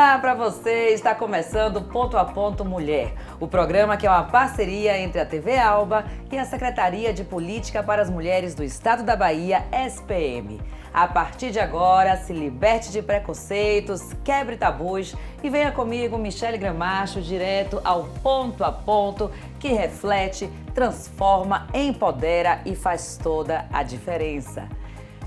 Olá para você, está começando Ponto a Ponto Mulher, o programa que é uma parceria entre a TV Alba e a Secretaria de Política para as Mulheres do Estado da Bahia, SPM. A partir de agora, se liberte de preconceitos, quebre tabus e venha comigo, Michele Gramacho, direto ao Ponto a Ponto, que reflete, transforma, empodera e faz toda a diferença.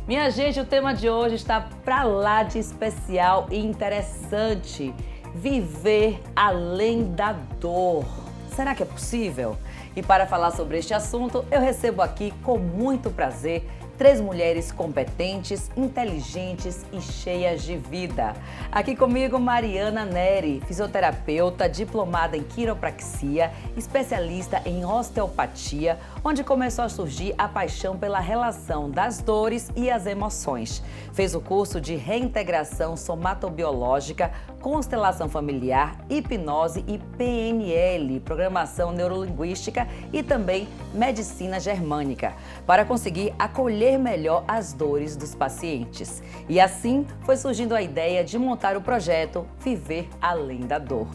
Minha gente, o tema de hoje está pra lá de especial e interessante. Viver além da dor. Será que é possível? E para falar sobre este assunto, eu recebo aqui com muito prazer 3 mulheres competentes, inteligentes e cheias de vida. Aqui comigo, Mariana Neri, fisioterapeuta, diplomada em quiropraxia, especialista em osteopatia, onde começou a surgir a paixão pela relação das dores e as emoções. Fez o curso de reintegração somatobiológica, constelação familiar, hipnose e PNL, programação neurolinguística e também medicina germânica, para conseguir acolher melhor as dores dos pacientes. E assim foi surgindo a ideia de montar o projeto Viver Além da Dor.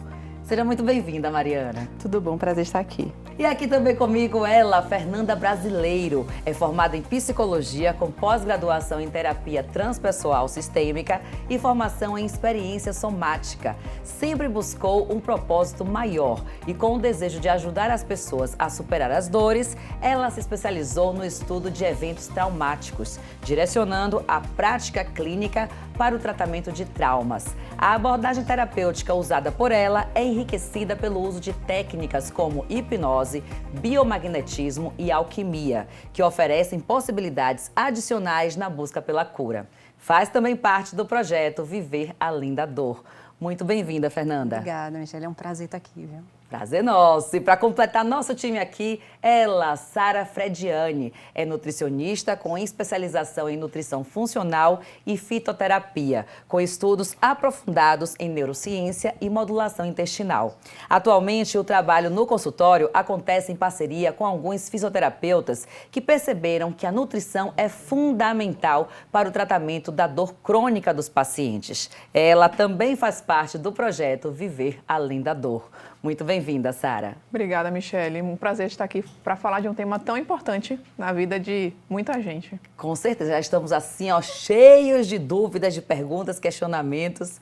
Seja muito bem-vinda, Mariana. Tudo bom, prazer estar aqui. E aqui também comigo ela, Fernanda Brasileiro. É formada em psicologia com pós-graduação em terapia transpessoal sistêmica e formação em experiência somática. Sempre buscou um propósito maior e com o desejo de ajudar as pessoas a superar as dores, ela se especializou no estudo de eventos traumáticos, direcionando a prática clínica para o tratamento de traumas. A abordagem terapêutica usada por ela é enriquecida pelo uso de técnicas como hipnose, biomagnetismo e alquimia, que oferecem possibilidades adicionais na busca pela cura. Faz também parte do projeto Viver Além da Dor. Muito bem-vinda, Fernanda. Obrigada, Michele. É um prazer estar aqui, viu? Prazer nosso. E para completar nosso time aqui, ela, Sara Frediani, é nutricionista com especialização em nutrição funcional e fitoterapia, com estudos aprofundados em neurociência e modulação intestinal. Atualmente, o trabalho no consultório acontece em parceria com alguns fisioterapeutas que perceberam que a nutrição é fundamental para o tratamento da dor crônica dos pacientes. Ela também faz parte do projeto Viver Além da Dor. Muito bem-vinda, Sara. Obrigada, Michele. Um prazer estar aqui para falar de um tema tão importante na vida de muita gente. Com certeza, já estamos assim, ó, cheios de dúvidas, de perguntas, questionamentos.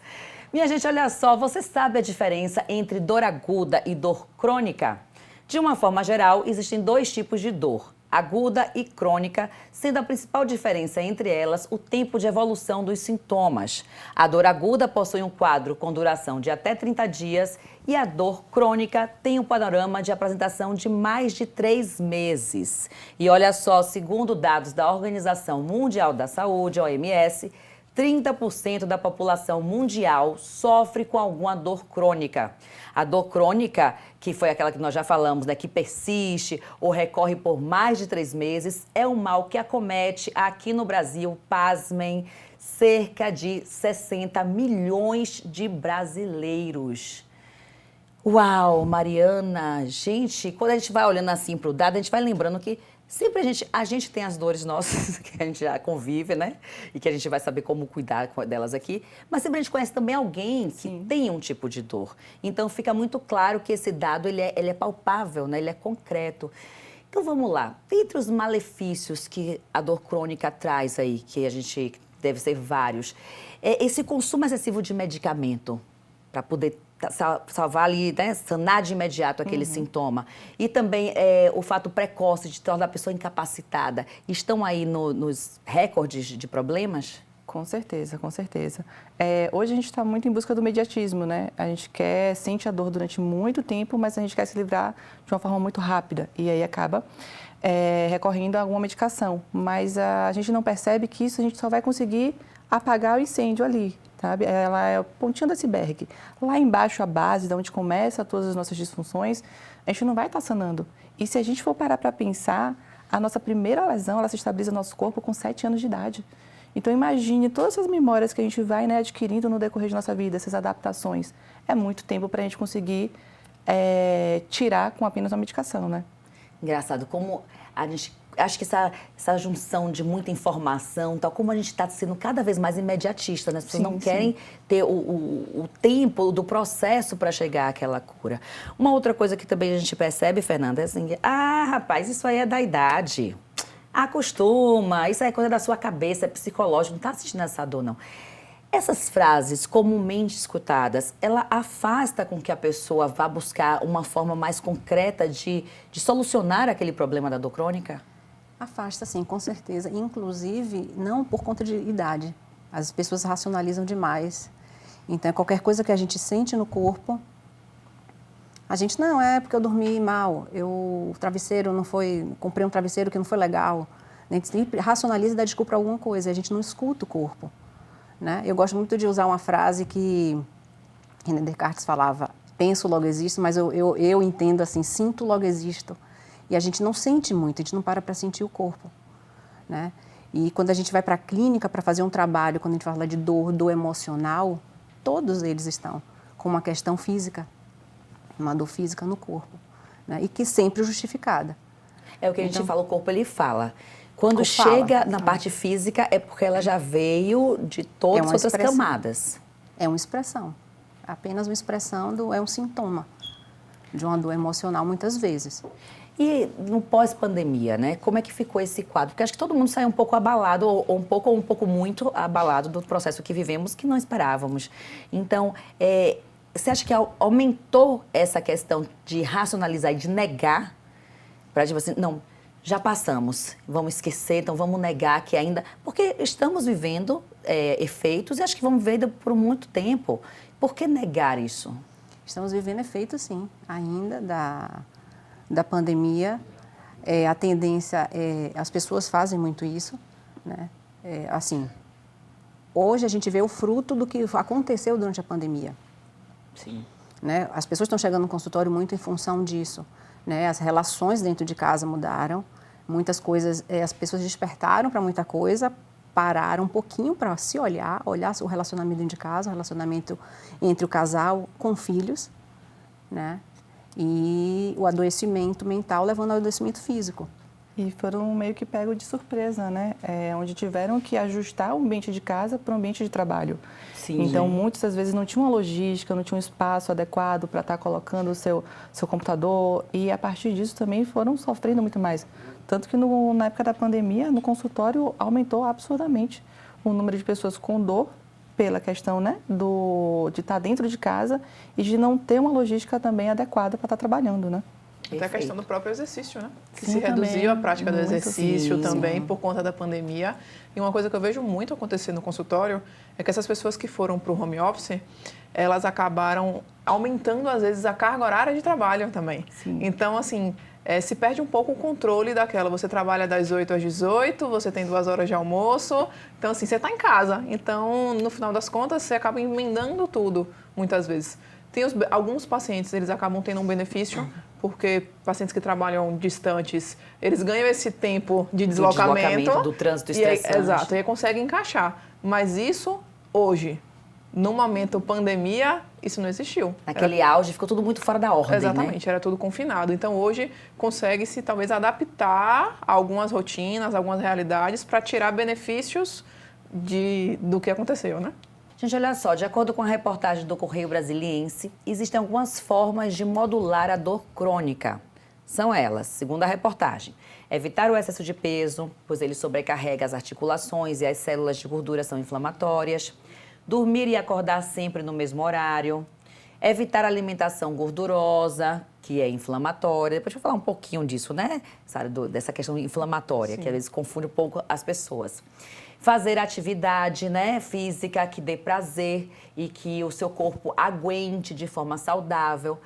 Minha gente, olha só, você sabe a diferença entre dor aguda e dor crônica? De uma forma geral, existem 2 tipos de dor, aguda e crônica, sendo a principal diferença entre elas o tempo de evolução dos sintomas. A dor aguda possui um quadro com duração de até 30 dias e a dor crônica tem um panorama de apresentação de mais de 3 meses. E olha só, segundo dados da Organização Mundial da Saúde, OMS, 30% da população mundial sofre com alguma dor crônica. A dor crônica, que foi aquela que nós já falamos, né, que persiste ou recorre por mais de 3 meses, é um mal que acomete aqui no Brasil, pasmem, cerca de 60 milhões de brasileiros. Uau, Mariana, gente, quando a gente vai olhando assim para o dado, a gente vai lembrando que sempre a gente tem as dores nossas, que a gente já convive, né? E que a gente vai saber como cuidar delas aqui. Mas sempre a gente conhece também alguém que tem um tipo de dor. Então fica muito claro que esse dado ele é palpável, né? Ele é concreto. Então vamos lá. Entre os malefícios que a dor crônica traz aí, que a gente deve ser vários, é esse consumo excessivo de medicamento para poder salvar ali, né, sanar de imediato aquele sintoma. E também o fato precoce de tornar a pessoa incapacitada. Estão aí nos recordes de problemas? Com certeza, com certeza. Hoje a gente está muito em busca do imediatismo, né? A gente sente a dor durante muito tempo, mas a gente quer se livrar de uma forma muito rápida. E aí acaba recorrendo a alguma medicação. Mas a gente não percebe que isso a gente só vai conseguir apagar o incêndio ali. Sabe? Ela é o pontinho do iceberg. Lá embaixo, a base, de onde começa todas as nossas disfunções, a gente não vai estar sanando. E se a gente for parar para pensar, a nossa primeira lesão, ela se estabiliza no nosso corpo com 7 anos de idade. Então, imagine todas essas memórias que a gente vai, né, adquirindo no decorrer de nossa vida, essas adaptações. É muito tempo para a gente conseguir tirar com apenas uma medicação, né? Engraçado, como a gente acho que essa junção de muita informação, tal como a gente está sendo cada vez mais imediatista, né? As pessoas não querem ter o tempo do processo para chegar àquela cura. Uma outra coisa que também a gente percebe, Fernanda, é assim, rapaz, isso aí é da idade. Acostuma, isso aí é coisa da sua cabeça, é psicológico, não está assistindo essa dor, não. Essas frases comumente escutadas, ela afasta com que a pessoa vá buscar uma forma mais concreta de solucionar aquele problema da dor crônica? Afasta, sim, com certeza. Inclusive, não por conta de idade. As pessoas racionalizam demais. Então, qualquer coisa que a gente sente no corpo, a gente, não, é porque eu dormi mal, o travesseiro não foi, comprei um travesseiro que não foi legal. A gente sempre racionaliza e dá desculpa para alguma coisa, a gente não escuta o corpo. Né? Eu gosto muito de usar uma frase que René Descartes falava, penso, logo existo, mas eu entendo assim, sinto, logo existo. E a gente não sente muito, a gente não para sentir o corpo. Né? E quando a gente vai para a clínica para fazer um trabalho, quando a gente fala de dor emocional, todos eles estão com uma questão física, uma dor física no corpo. Né? E que sempre justificada. É o que a gente fala, o corpo ele fala. Quando chega na parte física, é porque ela já veio de todas as outras camadas. É uma expressão. Apenas uma expressão é um sintoma de uma dor emocional, muitas vezes. E no pós-pandemia, né? Como é que ficou esse quadro? Porque acho que todo mundo saiu um pouco abalado, ou um pouco muito abalado do processo que vivemos, que não esperávamos. Então, você acha que aumentou essa questão de racionalizar e de negar? Para tipo assim, não, já passamos, vamos esquecer, então vamos negar que ainda... Porque estamos vivendo efeitos e acho que vamos viver por muito tempo. Por que negar isso? Estamos vivendo efeitos, sim, ainda da pandemia. A tendência as pessoas fazem muito isso, né? Assim, hoje a gente vê o fruto do que aconteceu durante a pandemia. Sim. Né? As pessoas estão chegando no consultório muito em função disso. Né? As relações dentro de casa mudaram, muitas coisas, as pessoas despertaram para muita coisa, pararam um pouquinho para se olhar o relacionamento dentro de casa, o relacionamento entre o casal com filhos, né? E o adoecimento mental levando ao adoecimento físico. E foram meio que pegos de surpresa, né? Onde tiveram que ajustar o ambiente de casa para o ambiente de trabalho. Sim, então, muitas das vezes não tinha uma logística, não tinha um espaço adequado para estar colocando o seu computador. E a partir disso também foram sofrendo muito mais. Tanto que na época da pandemia, no consultório, aumentou absurdamente o número de pessoas com dor pela questão, né, de estar dentro de casa e de não ter uma logística também adequada para estar trabalhando, né? Até a questão do próprio exercício, né? Que Sim, se reduziu a prática do muito, exercício sim, também por conta da pandemia. E uma coisa que eu vejo muito acontecer no consultório é que essas pessoas que foram para o home office, elas acabaram aumentando, às vezes, a carga horária de trabalho também. Sim. Então, assim, se perde um pouco o controle daquela. Você trabalha das 8 às 18, você tem 2 horas de almoço. Então, assim, você está em casa. Então, no final das contas, você acaba emendando tudo, muitas vezes. Tem alguns pacientes, eles acabam tendo um benefício, porque pacientes que trabalham distantes, eles ganham esse tempo de deslocamento. Do trânsito estressante. Exato, e aí conseguem encaixar. Mas isso, hoje, no momento pandemia, isso não existiu. Naquele auge, ficou tudo muito fora da ordem, exatamente, né? era tudo confinado. Então, hoje, consegue-se talvez adaptar algumas rotinas, algumas realidades, para tirar benefícios do que aconteceu, né? Gente, olha só, de acordo com a reportagem do Correio Brasiliense, existem algumas formas de modular a dor crônica. São elas, segundo a reportagem, evitar o excesso de peso, pois ele sobrecarrega as articulações e as células de gordura são inflamatórias, dormir e acordar sempre no mesmo horário, evitar a alimentação gordurosa, que é inflamatória. Depois eu vou falar um pouquinho disso, né? Dessa questão inflamatória, Sim. que às vezes confunde um pouco as pessoas. Fazer atividade, né, física que dê prazer e que o seu corpo aguente de forma saudável.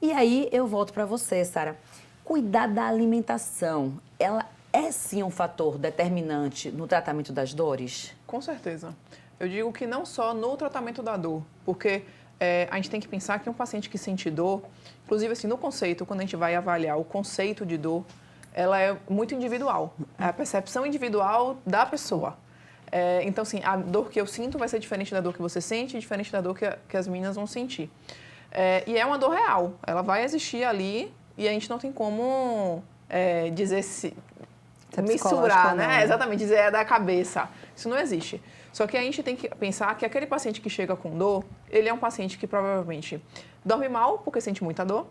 E aí eu volto para você, Sara. Cuidar da alimentação, ela é sim um fator determinante no tratamento das dores? Com certeza. Eu digo que não só no tratamento da dor, porque a gente tem que pensar que um paciente que sente dor, inclusive assim, no conceito, quando a gente vai avaliar o conceito de dor, ela é muito individual. É a percepção individual da pessoa. Então, assim, a dor que eu sinto vai ser diferente da dor que você sente, diferente da dor que as meninas vão sentir. E é uma dor real. Ela vai existir ali e a gente não tem como dizer se... Isso é mensurar, né? né? Exatamente, dizer é da cabeça. Isso não existe. Só que a gente tem que pensar que aquele paciente que chega com dor, ele é um paciente que provavelmente dorme mal porque sente muita dor,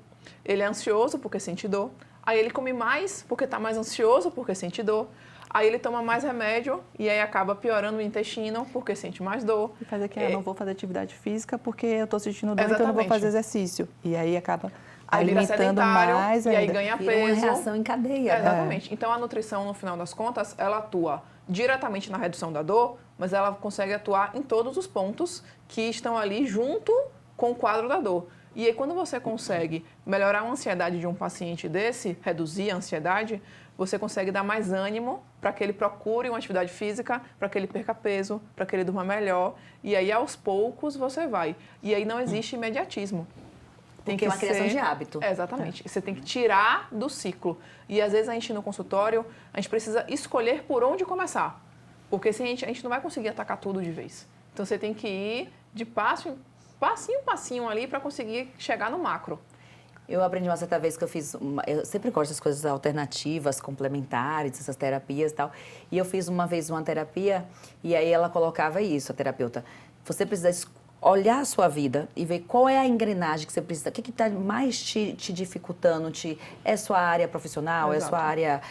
ele é ansioso porque sente dor, aí ele come mais porque está mais ansioso porque sente dor, aí ele toma mais remédio e aí acaba piorando o intestino porque sente mais dor. E faz aqui, eu não vou fazer atividade física porque eu estou sentindo dor, então eu não vou fazer exercício. E aí acaba Aí vira alimentando sedentário, mais e aí ainda. ganha Vira peso. uma reação em cadeia. Exatamente. Então, a nutrição, no final das contas, ela atua diretamente na redução da dor, mas ela consegue atuar em todos os pontos que estão ali junto com o quadro da dor. E aí, quando você consegue melhorar a ansiedade de um paciente desse, reduzir a ansiedade, você consegue dar mais ânimo para que ele procure uma atividade física, para que ele perca peso, para que ele durma melhor. E aí, aos poucos, você vai. E aí não existe imediatismo. Porque é uma criação de hábito. Exatamente. Você tem que tirar do ciclo. E às vezes a gente no consultório, a gente precisa escolher por onde começar. Porque se a gente não vai conseguir atacar tudo de vez. Então você tem que ir de passinho em passinho ali para conseguir chegar no macro. Eu aprendi uma certa vez que eu sempre gosto das coisas alternativas, complementares, essas terapias e tal. E eu fiz uma vez uma terapia e aí ela colocava isso, a terapeuta. Você precisa olhar a sua vida e ver qual é a engrenagem que você precisa, o que está mais te dificultando, é sua área profissional, Exato. é sua área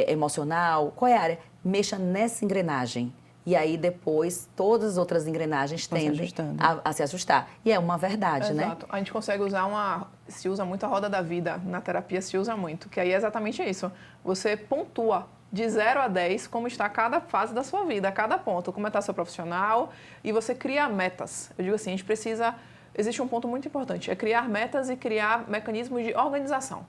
emocional, qual é a área? Mexa nessa engrenagem. E aí, depois, todas as outras engrenagens tendem a se ajustar. E é uma verdade, né? Exato. A gente consegue usar se usa muito a roda da vida, na terapia se usa muito, que aí é exatamente isso. Você pontua de 0 a 10 como está cada fase da sua vida, cada ponto, como está seu profissional, e você cria metas. Eu digo assim, existe um ponto muito importante, é criar metas e criar mecanismos de organização.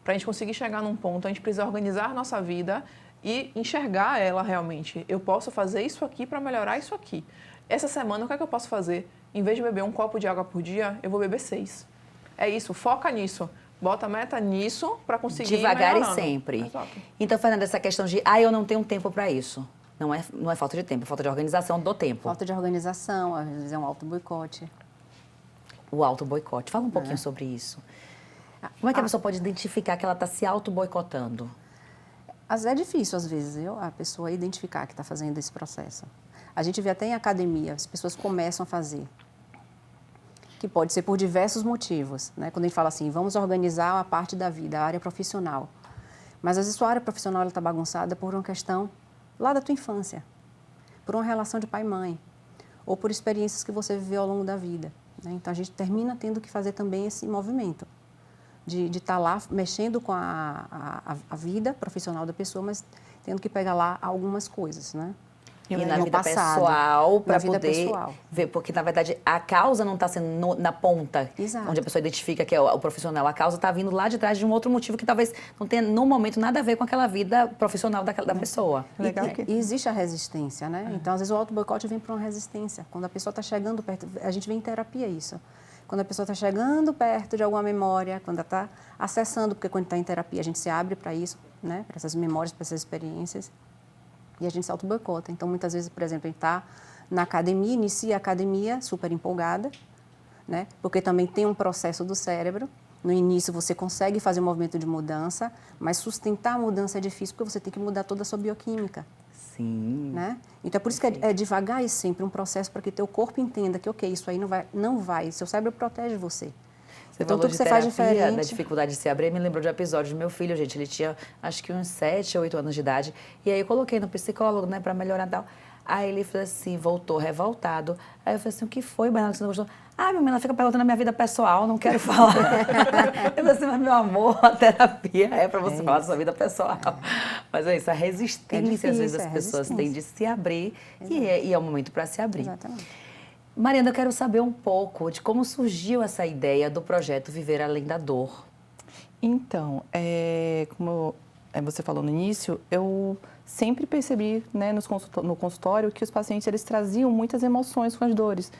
Para a gente conseguir chegar num ponto, a gente precisa organizar nossa vida e enxergar ela realmente. Eu posso fazer isso aqui para melhorar isso aqui. Essa semana, o que é que eu posso fazer? Em vez de beber um copo de água por dia, eu vou beber 6. É isso, foca nisso. Bota a meta nisso para conseguir devagar melhorando. e sempre. Exato. Então, Fernanda, essa questão de, eu não tenho tempo para isso. Não é falta de tempo, é falta de organização do tempo. Falta de organização, às vezes é um auto-boicote. O auto-boicote. Fala um pouquinho sobre isso. Como é que a pessoa pode identificar que ela está se auto-boicotando? É difícil, às vezes, a pessoa identificar que está fazendo esse processo. A gente vê até em academia, as pessoas começam a fazer. Que pode ser por diversos motivos, né? Quando a gente fala assim, vamos organizar a parte da vida, a área profissional. Mas às vezes sua área profissional está bagunçada por uma questão lá da tua infância, por uma relação de pai e mãe, ou por experiências que você viveu ao longo da vida, né? Então a gente termina tendo que fazer também esse movimento de estar lá mexendo com a vida profissional da pessoa, mas tendo que pegar lá algumas coisas, né? E na vida pessoal, para poder pessoal. ver, porque na verdade a causa não está sendo na ponta, Exato. onde a pessoa identifica que é o profissional. A causa está vindo lá de trás de um outro motivo que talvez não tenha, no momento, nada a ver com aquela vida profissional da pessoa. Legal E existe a resistência, né? Então, às vezes, o auto-boicote vem por uma resistência. Quando a pessoa está chegando perto, a gente vê em terapia isso. Quando a pessoa está chegando perto de alguma memória, quando ela está acessando, porque quando está em terapia a gente se abre para isso, né? Para essas memórias, para essas experiências. E a gente se auto-boicota. Então, muitas vezes, por exemplo, a gente está na academia, inicia a academia super empolgada, né? Porque também tem um processo do cérebro. No início, você consegue fazer um movimento de mudança, mas sustentar a mudança é difícil, porque você tem que mudar toda a sua bioquímica. Sim. Né? Então, é por isso que é devagar e sempre um processo para que teu corpo entenda que, ok, isso aí não vai. Seu cérebro protege você. Você Então, falou tudo de que você faz terapia, diferente. da dificuldade de se abrir, me lembrou de um episódio do meu filho, gente. Ele tinha, acho que uns 7 ou 8 anos de idade. E aí eu coloquei no psicólogo, né, pra melhorar e tal. Aí ele falou assim, voltou revoltado. Aí eu falei assim, o que foi, Bernardo, que você não gostou? Minha mãe, ela fica perguntando a minha vida pessoal, não quero falar. Eu falei assim, mas meu amor, a terapia é pra você falar da sua vida pessoal. Mas é isso, a resistência, às vezes, as pessoas têm de se abrir. E é o momento para se abrir. Exatamente. Mariana, eu quero saber um pouco de como surgiu essa ideia do projeto Viver Além da Dor. Então, como você falou no início, eu sempre percebi, né, no consultório que os pacientes eles traziam muitas emoções com as dores.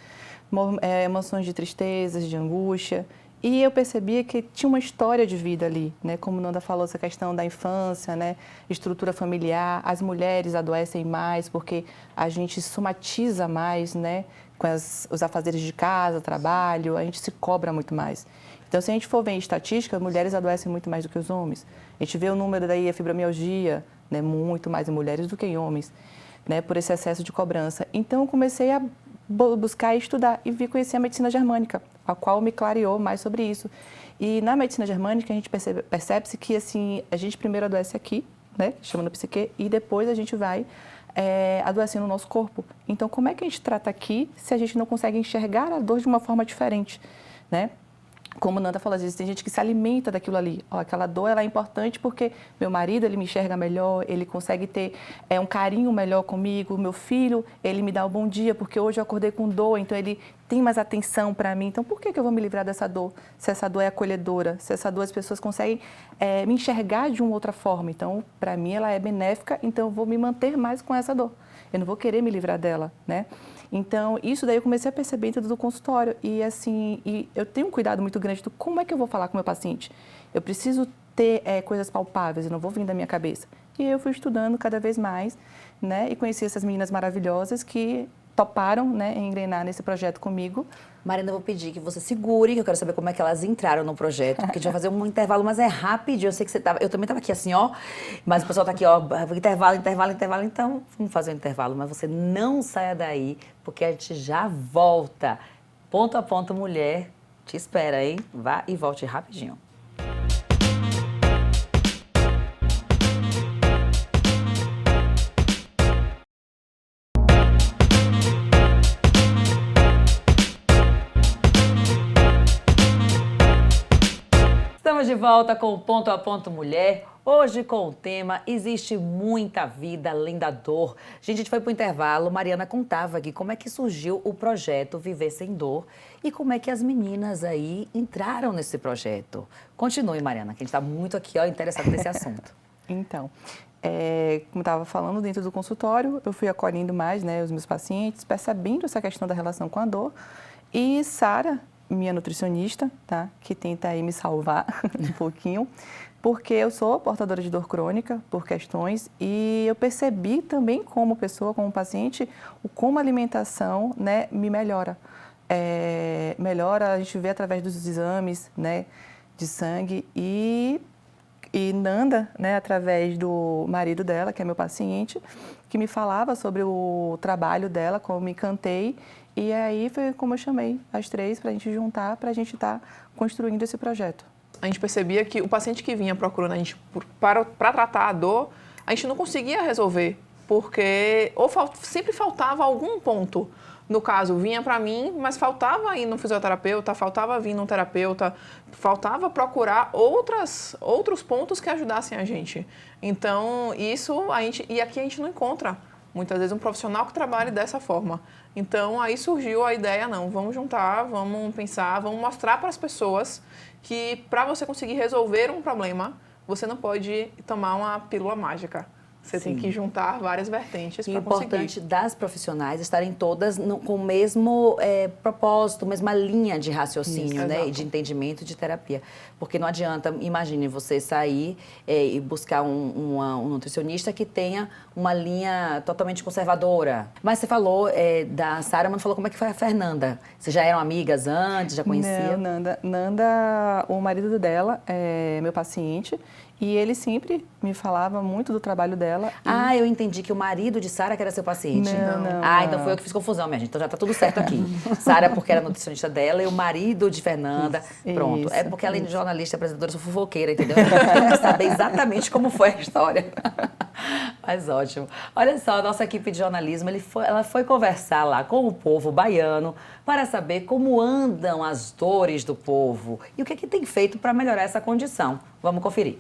Emoções de tristezas, de angústia. E eu percebia que tinha uma história de vida ali, né? Como Nanda falou, essa questão da infância, né? Estrutura familiar, as mulheres adoecem mais porque a gente somatiza mais, né? Com os afazeres de casa, trabalho, a gente se cobra muito mais. Então, se a gente for ver em estatística, mulheres adoecem muito mais do que os homens. A gente vê o número daí, a fibromialgia, né? Muito mais em mulheres do que em homens, né? Por esse excesso de cobrança. Então, eu comecei a buscar e estudar e conhecer a medicina germânica, a qual me clareou mais sobre isso. E na medicina germânica, a gente percebe-se que, assim, a gente primeiro adoece aqui, né? Chama no psique, e depois a gente vai adoecendo o nosso corpo. Então, como é que a gente trata aqui se a gente não consegue enxergar a dor de uma forma diferente, né? Como Nanda falou, às vezes tem gente que se alimenta daquilo ali. Ó, aquela dor ela é importante porque meu marido ele me enxerga melhor, ele consegue ter um carinho melhor comigo. Meu filho, ele me dá o bom dia porque hoje eu acordei com dor, então ele tem mais atenção para mim. Então, por que eu vou me livrar dessa dor? Se essa dor é acolhedora, se essa dor as pessoas conseguem me enxergar de uma outra forma. Então, para mim, ela é benéfica, então eu vou me manter mais com essa dor. Eu não vou querer me livrar dela, né? Então, isso daí eu comecei a perceber dentro do consultório. E, assim, eu tenho um cuidado muito grande do como é que eu vou falar com o meu paciente. Eu preciso ter coisas palpáveis, eu não vou vir da minha cabeça. E eu fui estudando cada vez mais, né? E conheci essas meninas maravilhosas que toparam, né, engrenar nesse projeto comigo. Marina, eu vou pedir que você segure, que eu quero saber como é que elas entraram no projeto, porque a gente vai fazer um intervalo, mas é rapidinho. Eu sei que você tava, eu também estava aqui assim, ó, mas o pessoal tá aqui, ó, intervalo, então vamos fazer um intervalo, mas você não saia daí, porque a gente já volta. Ponto a ponto, mulher, te espera, hein? Vá e volte rapidinho. Estamos de volta com o Ponto a Ponto Mulher. Hoje com o tema Existe Muita Vida Além da Dor. Gente, a gente foi para o intervalo. Mariana contava aqui como é que surgiu o projeto Viver Sem Dor e como é que as meninas aí entraram nesse projeto. Continue, Mariana, que a gente está muito aqui interessado nesse assunto. Então, como estava falando, dentro do consultório, eu fui acolhendo mais, né, os meus pacientes, percebendo essa questão da relação com a dor. E Sara, minha nutricionista, tá, que tenta aí me salvar um pouquinho, porque eu sou portadora de dor crônica por questões e eu percebi também como pessoa, como paciente, como a alimentação, né, me melhora. Melhora, a gente vê através dos exames, né, de sangue e Nanda, né, através do marido dela, que é meu paciente, que me falava sobre o trabalho dela, como me encantei. E aí foi como eu chamei as três para a gente juntar, para a gente estar construindo esse projeto. A gente percebia que o paciente que vinha procurando a gente para tratar a dor, a gente não conseguia resolver, porque sempre faltava algum ponto. No caso, vinha para mim, mas faltava ir no fisioterapeuta, faltava vir num terapeuta, faltava procurar outros pontos que ajudassem a gente. Então, e aqui a gente não encontra, muitas vezes, um profissional que trabalhe dessa forma. Então, aí surgiu a ideia, vamos juntar, vamos pensar, vamos mostrar para as pessoas que para você conseguir resolver um problema, você não pode tomar uma pílula mágica. Você tem que juntar várias vertentes para conseguir. É importante das profissionais estarem todas com o mesmo propósito, mesma linha de raciocínio, né? E de entendimento de terapia. Porque não adianta, imagine você sair e buscar um nutricionista que tenha uma linha totalmente conservadora. Mas você falou da Sara, mas não falou como é que foi a Fernanda. Vocês já eram amigas antes, já conheciam? Não, Nanda, o marido dela é meu paciente. E ele sempre me falava muito do trabalho dela. Ah, eu entendi que o marido de Sara que era seu paciente. Não. Então foi eu que fiz confusão, minha gente. Então já tá tudo certo aqui. Sara porque era nutricionista dela e o marido de Fernanda. Pronto. Isso, é porque além de jornalista e apresentadora, eu sou fofoqueira, entendeu? Eu tenho que saber exatamente como foi a história. Mas ótimo. Olha só, a nossa equipe de jornalismo, ela foi conversar lá com o povo baiano para saber como andam as dores do povo e o que tem feito para melhorar essa condição. Vamos conferir.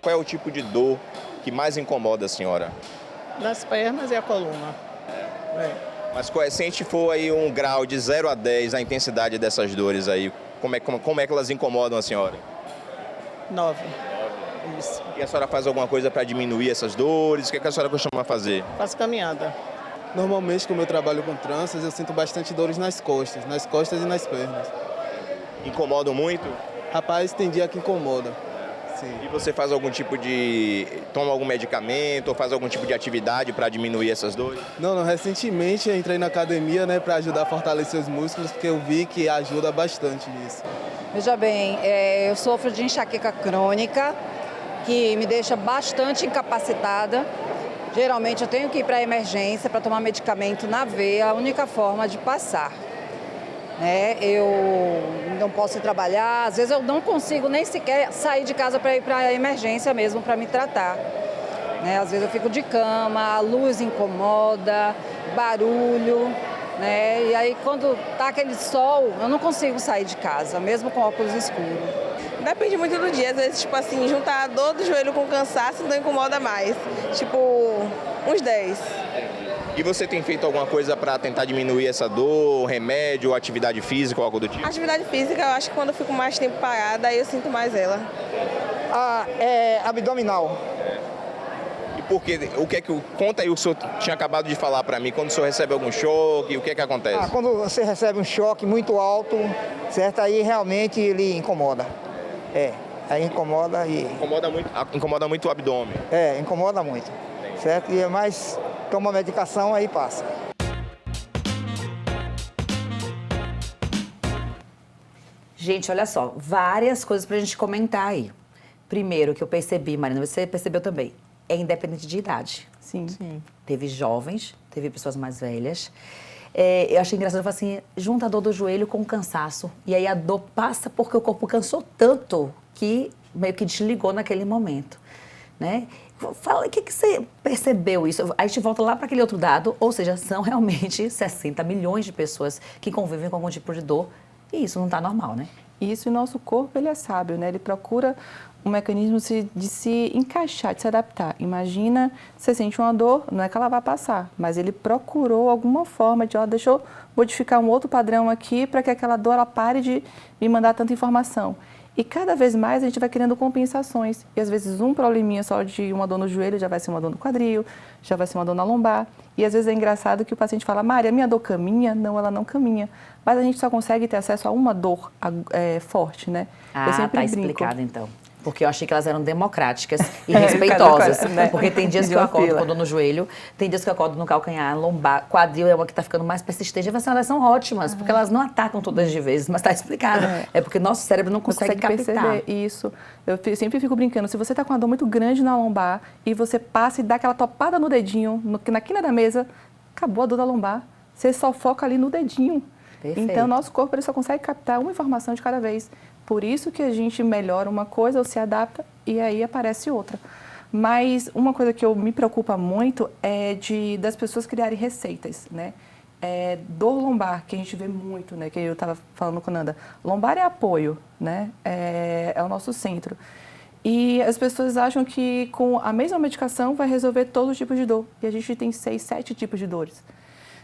Qual é o tipo de dor que mais incomoda a senhora? Nas pernas e a coluna. Mas se a gente for aí um grau de 0 a 10 a intensidade dessas dores aí, como é que elas incomodam a senhora? 9. Isso. E a senhora faz alguma coisa para diminuir essas dores? O que a senhora costuma fazer? Faço caminhada. Normalmente, como eu trabalho com tranças, eu sinto bastante dores nas costas e nas pernas. Incomodam muito? Rapaz, tem dia que incomoda. sim. E você faz algum tipo de... toma algum medicamento ou faz algum tipo de atividade para diminuir essas dores? Não, recentemente eu entrei na academia, né, para ajudar a fortalecer os músculos, porque eu vi que ajuda bastante nisso. Veja bem, eu sofro de enxaqueca crônica, que me deixa bastante incapacitada. Geralmente eu tenho que ir para a emergência para tomar medicamento na veia, a única forma de passar. Eu não posso ir trabalhar, às vezes eu não consigo nem sequer sair de casa para ir para a emergência mesmo, para me tratar. Às vezes eu fico de cama, a luz incomoda, barulho, e aí quando tá aquele sol, eu não consigo sair de casa, mesmo com óculos escuros. Depende muito do dia, às vezes, tipo assim, juntar a dor do joelho com cansaço não incomoda mais. Tipo, uns 10. E você tem feito alguma coisa para tentar diminuir essa dor, remédio, atividade física ou algo do tipo? Atividade física, eu acho que quando eu fico mais tempo parada, aí eu sinto mais ela. Abdominal. E por quê? O que é que... Conta aí, o senhor tinha acabado de falar para mim, quando o senhor recebe algum choque, o que é que acontece? Quando você recebe um choque muito alto, certo? Aí realmente ele incomoda. Aí incomoda e... Incomoda muito o abdômen. Incomoda muito, certo? E mais toma medicação, aí passa. Gente, olha só, várias coisas pra gente comentar aí. Primeiro, que eu percebi, Marina, você percebeu também, é independente de idade. Sim. Teve jovens, teve pessoas mais velhas. Eu achei engraçado, eu falei assim, junta a dor do joelho com o cansaço. E aí a dor passa porque o corpo cansou tanto que meio que desligou naquele momento, né? Fala, o que você percebeu isso? Aí a gente volta lá para aquele outro dado, ou seja, são realmente 60 milhões de pessoas que convivem com algum tipo de dor e isso não está normal, né? Isso, e o nosso corpo, ele é sábio, né? Ele procura um mecanismo de se encaixar, de se adaptar. Imagina, você sente uma dor, não é que ela vai passar, mas ele procurou alguma forma de, deixa eu modificar um outro padrão aqui para que aquela dor ela pare de me mandar tanta informação. E cada vez mais a gente vai criando compensações. E às vezes um probleminha só de uma dor no joelho já vai ser uma dor no quadril, já vai ser uma dor na lombar. E às vezes é engraçado que o paciente fala, Mari, a minha dor caminha? Não, ela não caminha. Mas a gente só consegue ter acesso a uma dor forte, né? Eu sempre tá brinco. Explicado então. Porque eu achei que elas eram democráticas e respeitosas. né? Porque tem dias que eu acordo com dor no joelho, tem dias que eu acordo no calcanhar, lombar, quadril é uma que está ficando mais persistente. Eu falo assim, elas são ótimas, porque elas não atacam todas de vez, mas está explicado. É porque nosso cérebro não consegue captar. Perceber isso. Eu sempre fico brincando, se você está com uma dor muito grande na lombar e você passa e dá aquela topada no dedinho, na quina da mesa, acabou a dor da lombar. Você só foca ali no dedinho. Perfeito. Então, nosso corpo ele só consegue captar uma informação de cada vez. Por isso que a gente melhora uma coisa ou se adapta e aí aparece outra. Mas uma coisa que me preocupa muito é das pessoas criarem receitas, né? Dor lombar, que a gente vê muito, né? Que eu estava falando com a Nanda. Lombar é apoio, né? É o nosso centro. E as pessoas acham que com a mesma medicação vai resolver todos os tipos de dor. E a gente tem 6, 7 tipos de dores.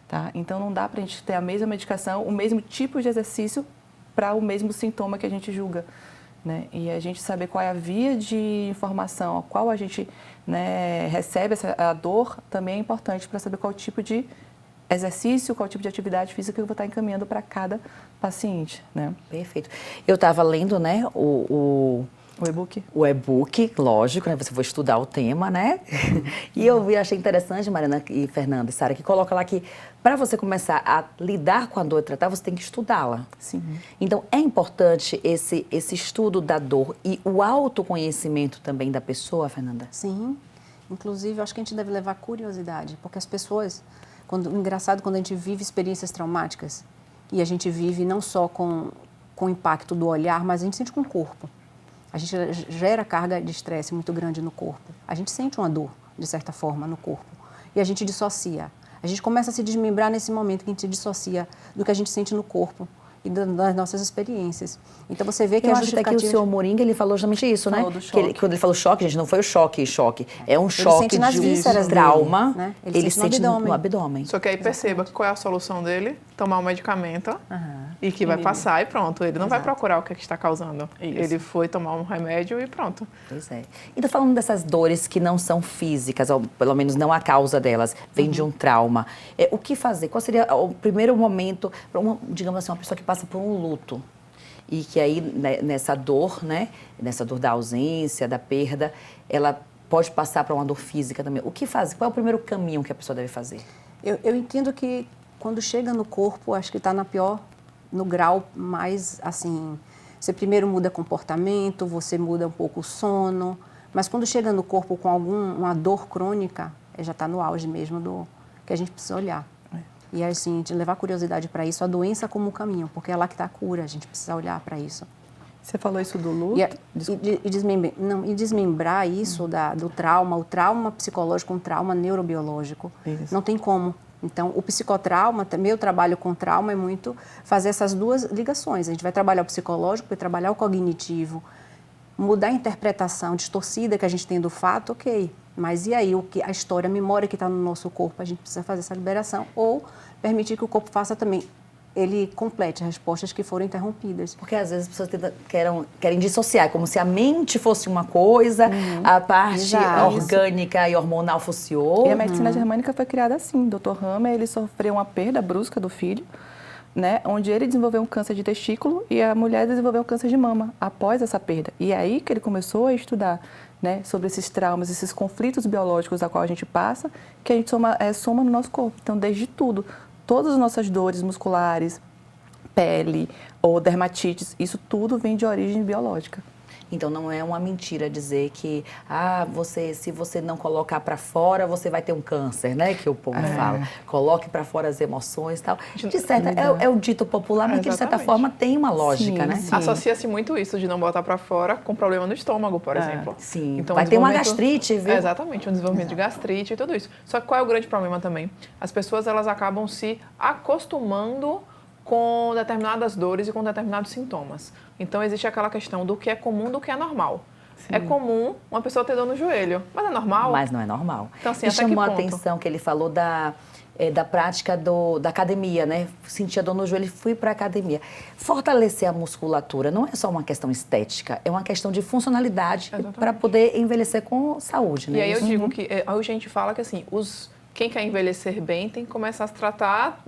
Tá? Então não dá para a gente ter a mesma medicação, o mesmo tipo de exercício para o mesmo sintoma que a gente julga, né? E a gente saber qual é a via de informação a qual a gente, né, recebe a dor também é importante para saber qual tipo de exercício, qual tipo de atividade física que eu vou estar encaminhando para cada paciente, né? Perfeito. Eu estava lendo, né, O e-book? O e-book, lógico, né? Você foi estudar o tema, né? E eu achei interessante, Marina e Fernanda e Sara, que coloca lá que para você começar a lidar com a dor e tratar, você tem que estudá-la. Sim. Então, é importante esse estudo da dor e o autoconhecimento também da pessoa, Fernanda? Sim. Inclusive, eu acho que a gente deve levar curiosidade, porque as pessoas, engraçado, quando a gente vive experiências traumáticas, e a gente vive não só com o impacto do olhar, mas a gente sente com o corpo. A gente gera carga de estresse muito grande no corpo. A gente sente uma dor, de certa forma, no corpo. E a gente dissocia. A gente começa a se desmembrar nesse momento que a gente se dissocia do que a gente sente no corpo e das nossas experiências. Então, você vê que eu a acho justificativa... até que o senhor Moringa, ele falou justamente isso, falou né? do choque. Quando ele falou choque, gente, não foi o choque. É um choque sente nas de vísceras um trauma. dele, né? Ele sente no abdômen. Só que aí perceba qual é a solução dele, tomar um medicamento e que vai passar e pronto. Ele não vai procurar o que está causando. Isso. Ele foi tomar um remédio e pronto. Pois é. Então, falando dessas dores que não são físicas, ou pelo menos não a causa delas, vem de um trauma, o que fazer? Qual seria o primeiro momento para, digamos assim, uma pessoa que passa por um luto? e que aí nessa dor, né, nessa dor da ausência, da perda, ela pode passar para uma dor física também. O que faz? Qual é o primeiro caminho que a pessoa deve fazer? Eu entendo que quando chega no corpo, acho que está no grau mais assim, você primeiro muda comportamento, você muda um pouco o sono, mas quando chega no corpo com uma dor crônica, já está no auge mesmo do que a gente precisa olhar. E assim, de levar curiosidade para isso, a doença como um caminho, porque é lá que está a cura, a gente precisa olhar para isso. Você falou isso do luto? E desmembrar isso do trauma, o trauma psicológico, um trauma neurobiológico. Isso. Não tem como. Então, o psicotrauma, meu trabalho com trauma é muito fazer essas duas ligações. A gente vai trabalhar o psicológico, vai trabalhar o cognitivo, mudar a interpretação distorcida que a gente tem do fato, ok. Mas e aí, a história, a memória que está no nosso corpo, a gente precisa fazer essa liberação ou permitir que o corpo faça também, ele complete as respostas que foram interrompidas. Porque às vezes as pessoas querem dissociar, como se a mente fosse uma coisa, a parte orgânica e hormonal fosse outra. E a medicina germânica foi criada assim. O Dr. Hammer, ele sofreu uma perda brusca do filho, né, onde ele desenvolveu um câncer de testículo e a mulher desenvolveu um câncer de mama após essa perda. E é aí que ele começou a estudar, né, sobre esses traumas, esses conflitos biológicos a qual a gente passa, que a gente soma no nosso corpo. Então, desde tudo, todas as nossas dores musculares, pele ou dermatites, isso tudo vem de origem biológica. Então, não é uma mentira dizer que se você não colocar para fora, você vai ter um câncer, né? Que o povo fala. Coloque para fora as emoções e tal. De certa, é o dito popular, mas que de certa forma tem uma lógica, né? Sim. Associa-se muito isso de não botar para fora com problema no estômago, por exemplo. Sim, então, vai ter uma gastrite, viu? Exatamente, um desenvolvimento de gastrite e tudo isso. Só que qual é o grande problema também? As pessoas, elas acabam se acostumando com determinadas dores e com determinados sintomas. Então, existe aquela questão do que é comum, do que é normal. Sim. É comum uma pessoa ter dor no joelho, mas é normal? Mas não é normal. Então, assim, me chamou a atenção que ele falou da prática da academia, né? Sentia dor no joelho e fui para a academia. Fortalecer a musculatura não é só uma questão estética, é uma questão de funcionalidade para poder envelhecer com saúde, né? E aí eu digo que, hoje a gente fala que assim, quem quer envelhecer bem tem que começar a se tratar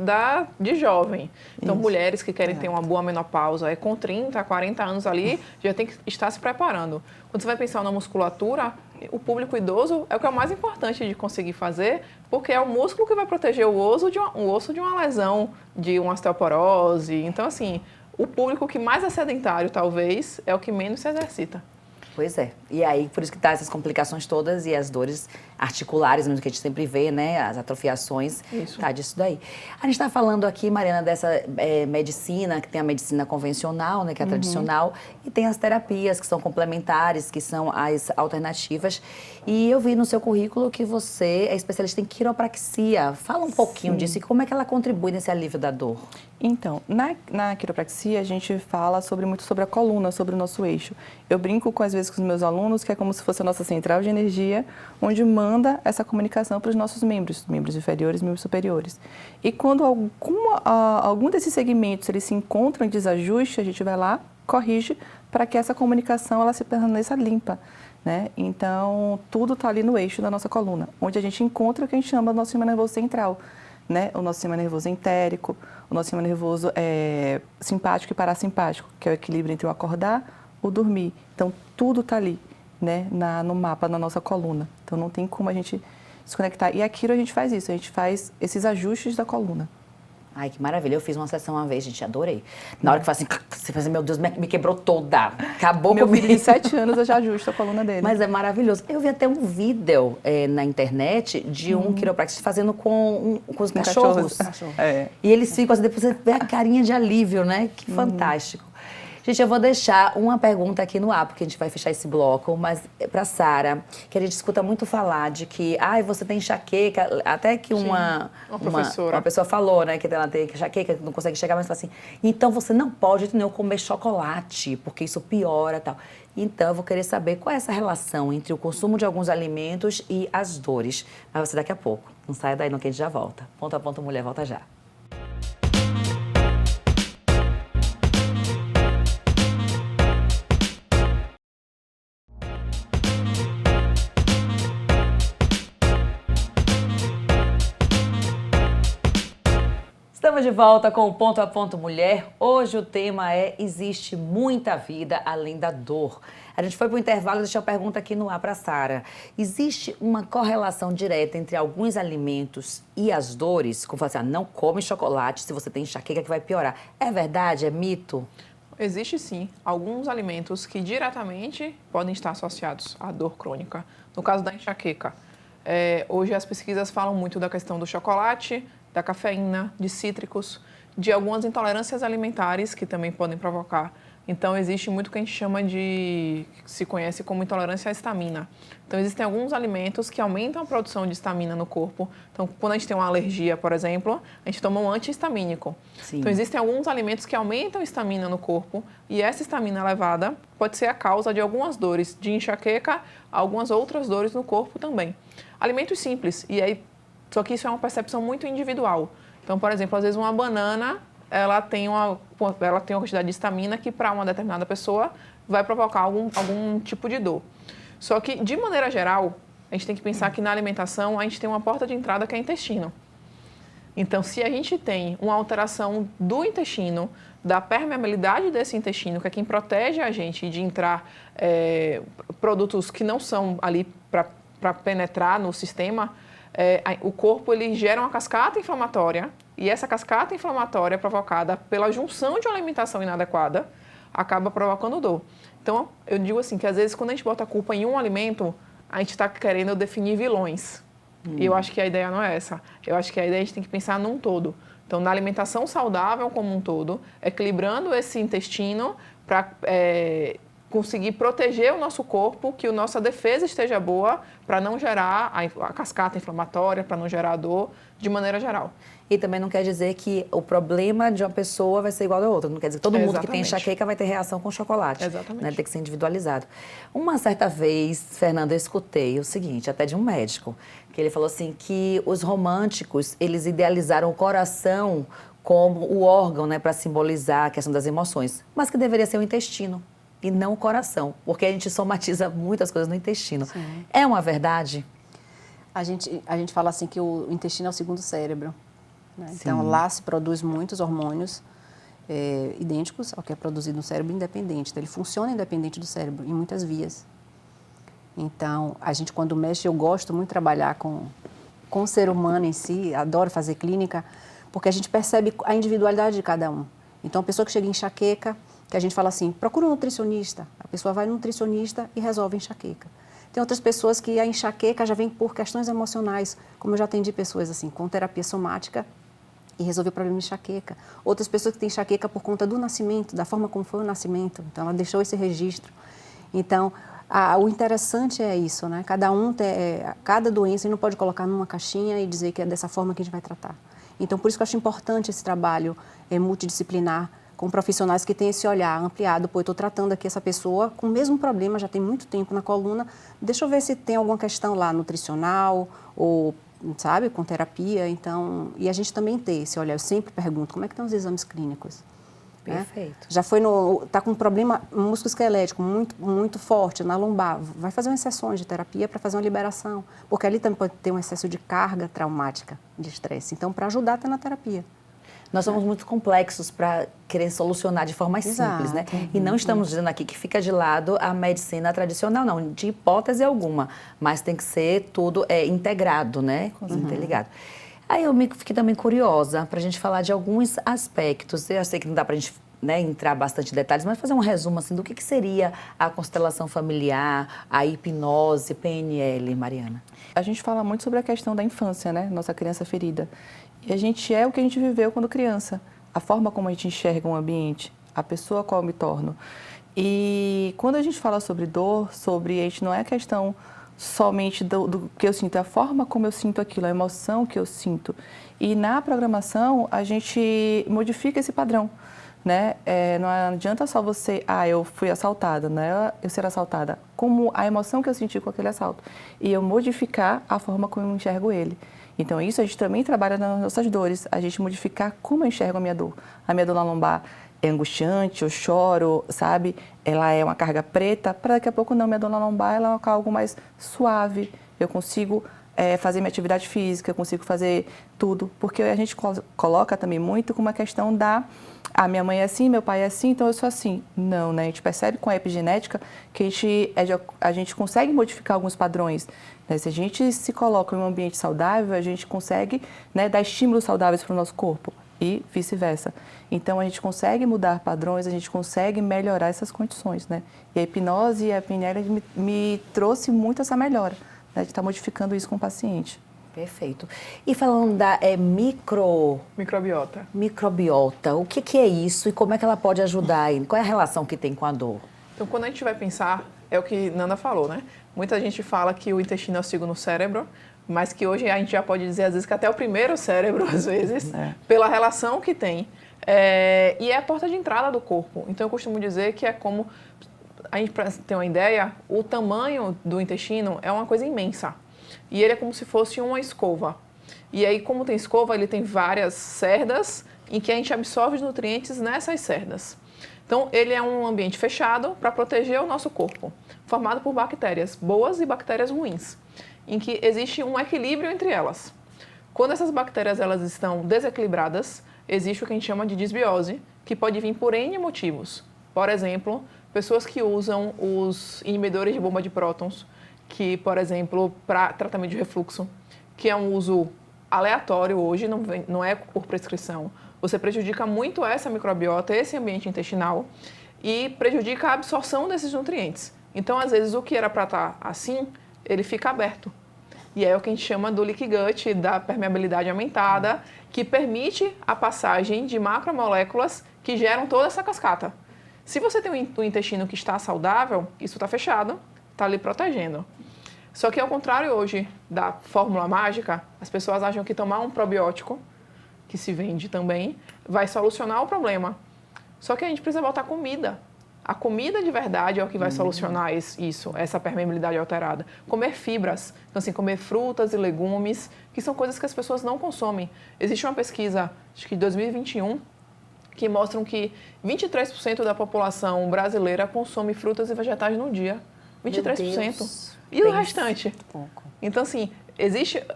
de jovem. Então, mulheres que querem ter uma boa menopausa, com 30, 40 anos ali, já tem que estar se preparando. Quando você vai pensar na musculatura, o público idoso é o que é o mais importante de conseguir fazer, porque é o músculo que vai proteger o osso de uma lesão, de uma osteoporose. Então, assim, o público que mais é sedentário, talvez, é o que menos se exercita. Pois é. E aí, por isso que tá essas complicações todas e as dores articulares, mesmo que a gente sempre vê, né? As atrofiações, tá disso daí. A gente está falando aqui, Mariana, dessa medicina, que tem a medicina convencional, né? Que é a tradicional, e tem as terapias, que são complementares, que são as alternativas. E eu vi no seu currículo que você é especialista em quiropraxia. Fala um pouquinho disso e como é que ela contribui nesse alívio da dor. Então, na quiropraxia, a gente fala muito sobre a coluna, sobre o nosso eixo. Eu brinco às vezes com os meus alunos que é como se fosse a nossa central de energia, onde manda essa comunicação para os nossos membros inferiores e membros superiores. E quando algum desses segmentos eles se encontram em desajuste, a gente vai lá, corrige, para que essa comunicação ela se permaneça limpa. Né? Então, tudo está ali no eixo da nossa coluna, onde a gente encontra o que a gente chama do nosso sistema nervoso central. Né? O nosso sistema nervoso entérico, o nosso sistema nervoso simpático e parasimpático, que é o equilíbrio entre o acordar e o dormir. Então, tudo está ali, né? No mapa, na nossa coluna. Então, não tem como a gente desconectar. E aqui a gente faz isso, a gente faz esses ajustes da coluna. Ai, que maravilha. Eu fiz uma sessão uma vez, gente, adorei. Na hora que faz assim, você faz assim, meu Deus, me quebrou toda. Acabou meu comigo. Meu filho de 7 anos, eu já ajusto a coluna dele. Mas é maravilhoso. Eu vi até um vídeo na internet de um quiropraxista fazendo com os cachorros. E eles ficam assim, depois você vê a carinha de alívio, né? Que fantástico. Gente, eu vou deixar uma pergunta aqui no ar, porque a gente vai fechar esse bloco, mas para Sara, que a gente escuta muito falar de que, você tem enxaqueca, até que uma pessoa falou, né, que ela tem enxaqueca, que não consegue chegar, mas fala assim, então você não pode comer chocolate, porque isso piora e tal. Então, eu vou querer saber qual é essa relação entre o consumo de alguns alimentos e as dores. Mas vai ser daqui a pouco. Não saia daí não, que a gente já volta. Ponto a ponto, mulher, volta já. Estamos de volta com o Ponto a Ponto Mulher. Hoje o tema é: existe muita vida além da dor. A gente foi para o intervalo e deixou a pergunta aqui no ar para a Sara. Existe uma correlação direta entre alguns alimentos e as dores? Como falar assim, não come chocolate se você tem enxaqueca que vai piorar. É verdade? É mito? Existe sim alguns alimentos que diretamente podem estar associados à dor crônica. No caso da enxaqueca, hoje as pesquisas falam muito da questão do chocolate, da cafeína, de cítricos, de algumas intolerâncias alimentares que também podem provocar. Então, existe muito o que a gente chama que se conhece como intolerância à histamina. Então, existem alguns alimentos que aumentam a produção de histamina no corpo. Então, quando a gente tem uma alergia, por exemplo, a gente toma um anti-histamínico. Então, existem alguns alimentos que aumentam a histamina no corpo e essa histamina elevada pode ser a causa de algumas dores, de enxaqueca, algumas outras dores no corpo também. Alimentos simples, só que isso é uma percepção muito individual. Então, por exemplo, às vezes uma banana, ela tem uma quantidade de histamina que para uma determinada pessoa vai provocar algum tipo de dor. Só que, de maneira geral, a gente tem que pensar que na alimentação a gente tem uma porta de entrada que é o intestino. Então, se a gente tem uma alteração do intestino, da permeabilidade desse intestino, que é quem protege a gente de entrar produtos que não são ali para penetrar no sistema, o corpo ele gera uma cascata inflamatória e essa cascata inflamatória provocada pela junção de uma alimentação inadequada acaba provocando dor. Então, eu digo assim, que às vezes quando a gente bota a culpa em um alimento, a gente está querendo definir vilões. E eu acho que a ideia não é essa. Eu acho que a ideia a gente tem que pensar num todo. Então, na alimentação saudável como um todo, equilibrando esse intestino para conseguir proteger o nosso corpo, que a nossa defesa esteja boa para não gerar a cascata inflamatória, para não gerar dor, de maneira geral. E também não quer dizer que o problema de uma pessoa vai ser igual ao da outra. Não quer dizer que todo mundo que tem enxaqueca vai ter reação com chocolate. Exatamente. Né? Tem que ser individualizado. Uma certa vez, Fernanda, eu escutei o seguinte, até de um médico, que ele falou assim que os românticos, eles idealizaram o coração como o órgão, né, para simbolizar a questão das emoções, mas que deveria ser o intestino e não o coração, porque a gente somatiza muitas coisas no intestino. Sim. É uma verdade? A gente fala assim que o intestino é o segundo cérebro. Né? Então, lá se produz muitos hormônios idênticos ao que é produzido no cérebro independente. Então, ele funciona independente do cérebro, em muitas vias. Então, a gente quando mexe, eu gosto muito de trabalhar com o ser humano em si, adoro fazer clínica, porque a gente percebe a individualidade de cada um. Então, a pessoa que chega em enxaqueca, que a gente fala assim, procura um nutricionista. A pessoa vai no nutricionista e resolve a enxaqueca. Tem outras pessoas que a enxaqueca já vem por questões emocionais, como eu já atendi pessoas assim, com terapia somática e resolveu o problema de enxaqueca. Outras pessoas que têm enxaqueca por conta do nascimento, da forma como foi o nascimento. Então, ela deixou esse registro. Então, o interessante é isso, né? Cada doença a gente não pode colocar numa caixinha e dizer que é dessa forma que a gente vai tratar. Então, por isso que eu acho importante esse trabalho multidisciplinar, com profissionais que têm esse olhar ampliado. Pô, eu estou tratando aqui essa pessoa com o mesmo problema, já tem muito tempo na coluna, deixa eu ver se tem alguma questão lá nutricional ou, sabe, com terapia. Então, e a gente também tem esse olhar, eu sempre pergunto, como é que estão os exames clínicos? Perfeito. Né? Já está com um problema musculoesquelético muito, muito forte na lombar, vai fazer umas sessões de terapia para fazer uma liberação, porque ali também pode ter um excesso de carga traumática, de estresse. Então, para ajudar, está na terapia. Nós somos muito complexos para querer solucionar de forma mais simples, né? E não estamos dizendo aqui que fica de lado a medicina tradicional, não, de hipótese alguma. Mas tem que ser tudo integrado, né? Interligado. Aí eu fiquei também curiosa para a gente falar de alguns aspectos. Eu sei que não dá para a gente entrar bastante em detalhes, mas fazer um resumo assim, do que seria a constelação familiar, a hipnose, PNL, Mariana. A gente fala muito sobre a questão da infância, né? Nossa criança ferida. E a gente é o que a gente viveu quando criança. A forma como a gente enxerga um ambiente, a pessoa a qual eu me torno. E quando a gente fala sobre dor, a gente não é questão somente do que eu sinto, é a forma como eu sinto aquilo, a emoção que eu sinto. E na programação, a gente modifica esse padrão. Né? Não adianta só você, eu fui assaltada, né? Eu ser assaltada. Como a emoção que eu senti com aquele assalto. E eu modificar a forma como eu enxergo ele. Então, isso a gente também trabalha nas nossas dores, a gente modificar como eu enxergo a minha dor. A minha dor na lombar é angustiante, eu choro, sabe? Ela é uma carga preta, para daqui a pouco não, minha dor na lombar ela é algo mais suave. Eu consigo fazer minha atividade física, eu consigo fazer tudo. Porque a gente coloca também muito com uma questão da... minha mãe é assim, meu pai é assim, então eu sou assim. Não, né? A gente percebe com a epigenética que a gente consegue modificar alguns padrões. Né? Se a gente se coloca em um ambiente saudável, a gente consegue, né, dar estímulos saudáveis para o nosso corpo e vice-versa. Então, a gente consegue mudar padrões, a gente consegue melhorar essas condições, né? E a hipnose e a PNL me trouxe muito essa melhora, né, de estar modificando isso com o paciente. Perfeito. E falando da microbiota, o que é isso e como é que ela pode ajudar? Qual é a relação que tem com a dor? Então, quando a gente vai pensar, é o que Nanda falou, né? Muita gente fala que o intestino é o segundo cérebro, mas que hoje a gente já pode dizer, às vezes, que até o primeiro cérebro, às vezes, pela relação que tem. E é a porta de entrada do corpo. Então, eu costumo dizer que é como, a gente para ter uma ideia, o tamanho do intestino é uma coisa imensa. E ele é como se fosse uma escova. E aí, como tem escova, ele tem várias cerdas em que a gente absorve os nutrientes nessas cerdas. Então, ele é um ambiente fechado para proteger o nosso corpo, formado por bactérias boas e bactérias ruins, em que existe um equilíbrio entre elas. Quando essas bactérias elas estão desequilibradas, existe o que a gente chama de disbiose, que pode vir por N motivos. Por exemplo, pessoas que usam os inibidores de bomba de prótons, que, por exemplo, para tratamento de refluxo, que é um uso aleatório hoje, não é por prescrição. Você prejudica muito essa microbiota, esse ambiente intestinal, e prejudica a absorção desses nutrientes. Então, às vezes, o que era para estar assim, ele fica aberto. E é o que a gente chama do leaky gut, da permeabilidade aumentada, que permite a passagem de macromoléculas que geram toda essa cascata. Se você tem um intestino que está saudável, isso está fechado, está ali protegendo. Só que, ao contrário hoje da fórmula mágica, as pessoas acham que tomar um probiótico, que se vende também, vai solucionar o problema. Só que a gente precisa botar comida. A comida de verdade é o que vai solucionar isso, essa permeabilidade alterada. Comer fibras, então assim, comer frutas e legumes, que são coisas que as pessoas não consomem. Existe uma pesquisa, acho que de 2021, que mostram que 23% da população brasileira consome frutas e vegetais no dia. 23%. E o restante? Pouco. Então, assim,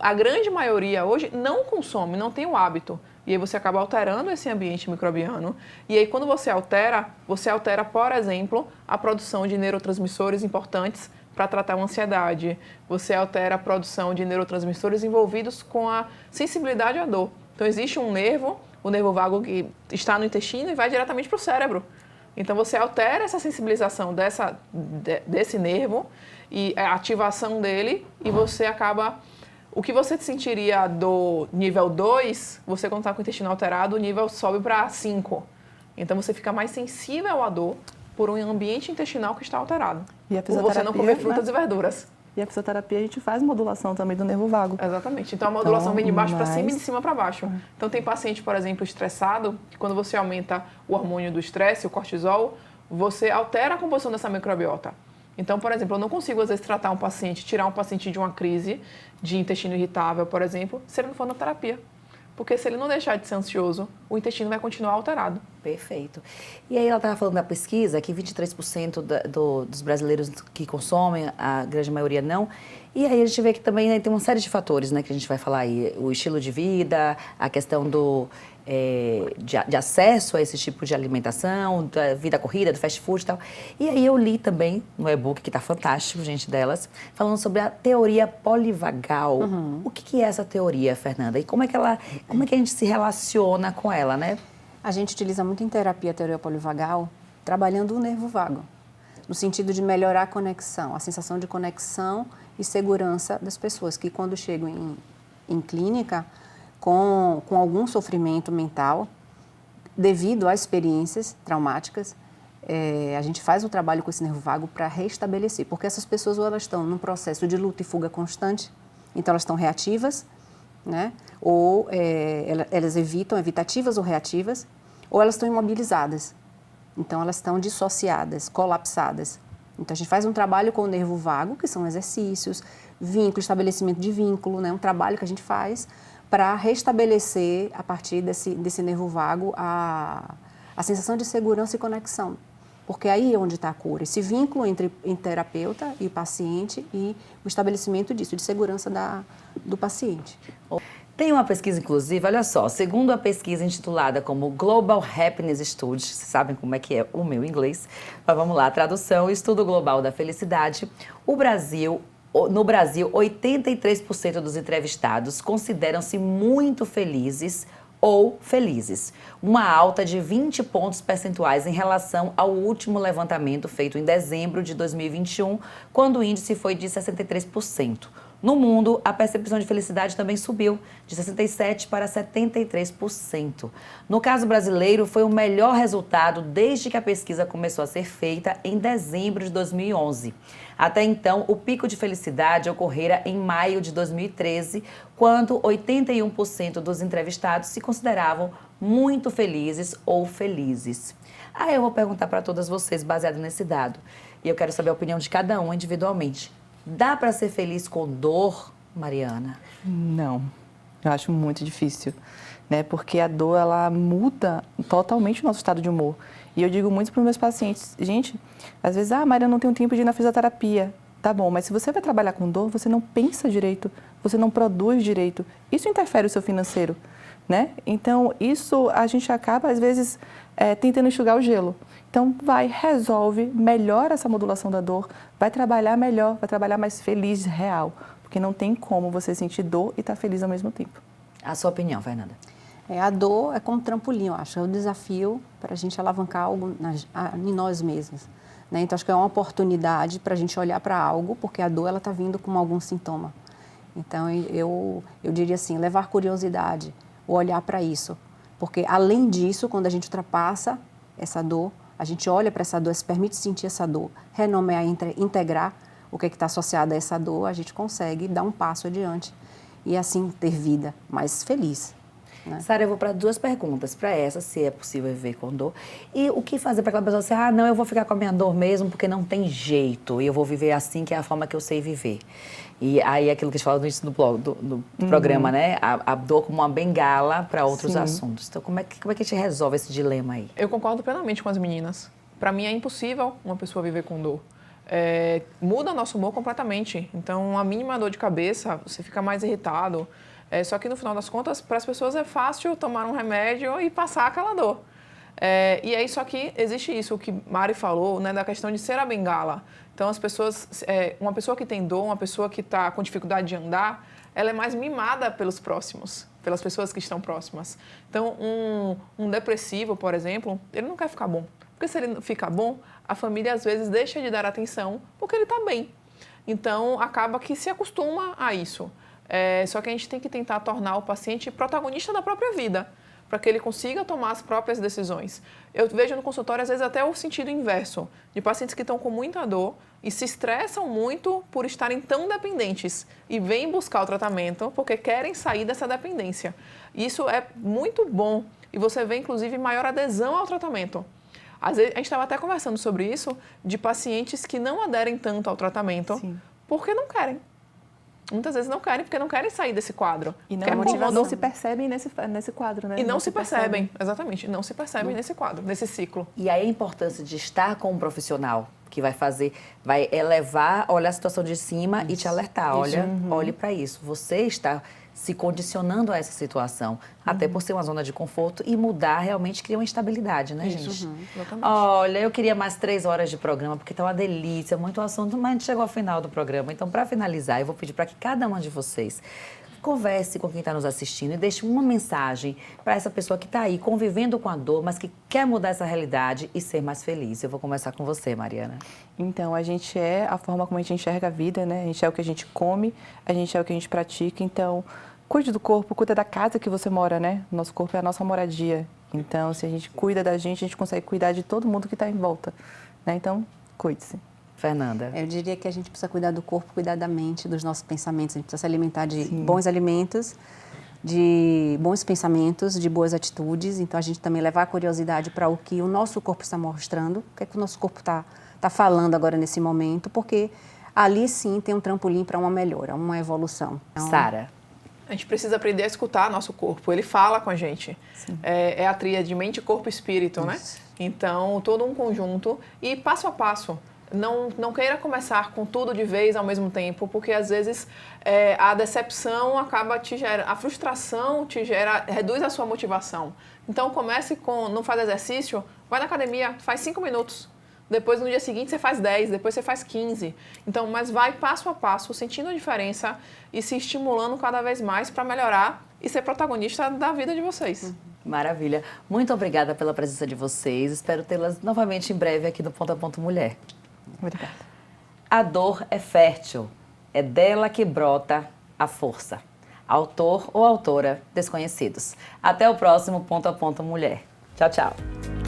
a grande maioria hoje não consome, não tem o hábito. E aí você acaba alterando esse ambiente microbiano. E aí, quando você altera, por exemplo, a produção de neurotransmissores importantes para tratar uma ansiedade. Você altera a produção de neurotransmissores envolvidos com a sensibilidade à dor. Então, existe um nervo, o nervo vago, que está no intestino e vai diretamente para o cérebro. Então, você altera essa sensibilização desse nervo e a ativação dele, e você acaba... O que você sentiria do nível 2, você quando está com o intestino alterado, o nível sobe para 5. Então, você fica mais sensível à dor por um ambiente intestinal que está alterado. E a por você não comer frutas e verduras. E a fisioterapia, a gente faz modulação também do nervo vago. Exatamente. Então, a modulação vem de baixo para cima e de cima para baixo. Então, tem paciente, por exemplo, estressado, que quando você aumenta o hormônio do estresse, o cortisol, você altera a composição dessa microbiota. Então, por exemplo, eu não consigo, às vezes, tratar um paciente, tirar um paciente de uma crise de intestino irritável, por exemplo, se ele não for na terapia. Porque se ele não deixar de ser ansioso, o intestino vai continuar alterado. Perfeito. E aí ela estava falando da pesquisa, que 23% dos brasileiros que consomem, a grande maioria não. E aí a gente vê que também, né, tem uma série de fatores, né, que a gente vai falar aí. O estilo de vida, a questão de acesso a esse tipo de alimentação, da vida corrida, do fast food e tal. E aí eu li também no e-book, que está fantástico, gente, delas, falando sobre a teoria polivagal. O que é essa teoria, Fernanda? E como é que a gente se relaciona com ela, né? A gente utiliza muito em terapia a teoria polivagal, trabalhando o nervo vago, no sentido de melhorar a conexão, a sensação de conexão e segurança das pessoas que, quando chegam em clínica com algum sofrimento mental, devido a experiências traumáticas, a gente faz o trabalho com esse nervo vago para restabelecer, porque essas pessoas ou elas estão num processo de luta e fuga constante, então elas estão reativas, né? Ou elas evitativas ou reativas, ou elas estão imobilizadas, então elas estão dissociadas, colapsadas. Então a gente faz um trabalho com o nervo vago, que são exercícios, vínculo, estabelecimento de vínculo, né? Um trabalho que a gente faz para restabelecer, a partir desse nervo vago, a sensação de segurança e conexão. Porque aí é onde está a cura, esse vínculo entre terapeuta e paciente e o estabelecimento disso, de segurança do paciente. Tem uma pesquisa, inclusive, olha só, segundo a pesquisa intitulada como Global Happiness Study, vocês sabem como é que é o meu inglês, mas vamos lá, tradução, Estudo Global da Felicidade, no Brasil, 83% dos entrevistados consideram-se muito felizes ou felizes, uma alta de 20 pontos percentuais em relação ao último levantamento feito em dezembro de 2021, quando o índice foi de 63%. No mundo, a percepção de felicidade também subiu, de 67% para 73%. No caso brasileiro, foi o melhor resultado desde que a pesquisa começou a ser feita em dezembro de 2011. Até então, o pico de felicidade ocorrera em maio de 2013, quando 81% dos entrevistados se consideravam muito felizes ou felizes. Aí eu vou perguntar para todas vocês, baseado nesse dado, e eu quero saber a opinião de cada um individualmente. Dá para ser feliz com dor, Mariana? Não, eu acho muito difícil, né? Porque a dor, ela muda totalmente o nosso estado de humor. E eu digo muito para os meus pacientes, gente, às vezes, Mariana, não tenho tempo de ir na fisioterapia. Tá bom, mas se você vai trabalhar com dor, você não pensa direito, você não produz direito. Isso interfere no seu financeiro, né? Então, isso a gente acaba, às vezes, tentando enxugar o gelo. Então, resolve, melhora essa modulação da dor, vai trabalhar melhor, vai trabalhar mais feliz, real. Porque não tem como você sentir dor e estar feliz ao mesmo tempo. A sua opinião, Fernanda? A dor é como um trampolim, eu acho. É um desafio para a gente alavancar algo em nós mesmos. Né? Então, acho que é uma oportunidade para a gente olhar para algo, porque a dor está vindo com algum sintoma. Então, eu diria assim, levar curiosidade, o olhar para isso. Porque, além disso, quando a gente ultrapassa essa dor, a gente olha para essa dor, se permite sentir essa dor, renomear, integrar o que está associado a essa dor, a gente consegue dar um passo adiante e assim ter vida mais feliz. Né? Sara, eu vou para 2 perguntas. Para essa, se é possível viver com dor. E o que fazer para aquela pessoa dizer, não, eu vou ficar com a minha dor mesmo porque não tem jeito. E eu vou viver assim, que é a forma que eu sei viver. E aí, aquilo que a gente fala no início do programa, né? A dor como uma bengala para outros assuntos. Então, como é que a gente resolve esse dilema aí? Eu concordo plenamente com as meninas. Para mim, é impossível uma pessoa viver com dor. Muda nosso humor completamente. Então, a mínima dor de cabeça, você fica mais irritado. Só que, no final das contas, para as pessoas é fácil tomar um remédio e passar aquela dor. E aí, só que existe isso, o que Mari falou, né, da questão de ser a bengala. Então, as pessoas, uma pessoa que tem dor, uma pessoa que está com dificuldade de andar, ela é mais mimada pelos próximos, pelas pessoas que estão próximas. Então, um depressivo, por exemplo, ele não quer ficar bom. Porque se ele fica bom, a família às vezes deixa de dar atenção porque ele está bem. Então, acaba que se acostuma a isso. Só que a gente tem que tentar tornar o paciente protagonista da própria vida, para que ele consiga tomar as próprias decisões. Eu vejo no consultório, às vezes, até o sentido inverso, de pacientes que estão com muita dor e se estressam muito por estarem tão dependentes e vêm buscar o tratamento porque querem sair dessa dependência. Isso é muito bom e você vê, inclusive, maior adesão ao tratamento. Às vezes, a gente estava até conversando sobre isso, de pacientes que não aderem tanto ao tratamento porque não querem. Muitas vezes não querem, porque não querem sair desse quadro. E não se percebem nesse quadro, né? E não se percebem, exatamente, não se percebem nesse quadro, nesse ciclo. E aí a importância de estar com um profissional que vai elevar, olhar a situação de cima e te alertar. Olhe para isso. Você está se condicionando a essa situação, até por ser uma zona de conforto, e mudar realmente cria uma estabilidade, né, gente? Olha, eu queria mais 3 horas de programa, porque tá uma delícia, muito assunto, mas a gente chegou ao final do programa. Então, para finalizar, eu vou pedir para que cada uma de vocês converse com quem está nos assistindo e deixe uma mensagem para essa pessoa que está aí convivendo com a dor, mas que quer mudar essa realidade e ser mais feliz. Eu vou começar com você, Mariana. Então, a gente é a forma como a gente enxerga a vida, né? A gente é o que a gente come, a gente é o que a gente pratica. Então, cuide do corpo, cuida da casa que você mora, né? Nosso corpo é a nossa moradia. Então, se a gente cuida da gente consegue cuidar de todo mundo que está em volta, né? Então, cuide-se. Fernanda. Eu diria que a gente precisa cuidar do corpo, cuidar da mente, dos nossos pensamentos. A gente precisa se alimentar de bons alimentos, de bons pensamentos, de boas atitudes. Então, a gente também levar a curiosidade para o que o nosso corpo está mostrando, o que é que o nosso corpo está falando agora nesse momento, porque ali sim tem um trampolim para uma melhora, uma evolução. Então, Sara. A gente precisa aprender a escutar nosso corpo, ele fala com a gente. É a tríade mente, corpo e espírito, né? Então, todo um conjunto e passo a passo. Não queira começar com tudo de vez ao mesmo tempo, porque às vezes a decepção acaba a frustração reduz a sua motivação. Então comece com, não faz exercício, vai na academia, faz 5 minutos. Depois no dia seguinte você faz 10, depois você faz 15. Então, mas vai passo a passo, sentindo a diferença e se estimulando cada vez mais para melhorar e ser protagonista da vida de vocês. Maravilha. Muito obrigada pela presença de vocês. Espero tê-las novamente em breve aqui no Ponto a Ponto Mulher. Obrigada. A dor é fértil, é dela que brota a força. Autor ou autora desconhecidos. Até o próximo Ponto a Ponto Mulher. Tchau, tchau.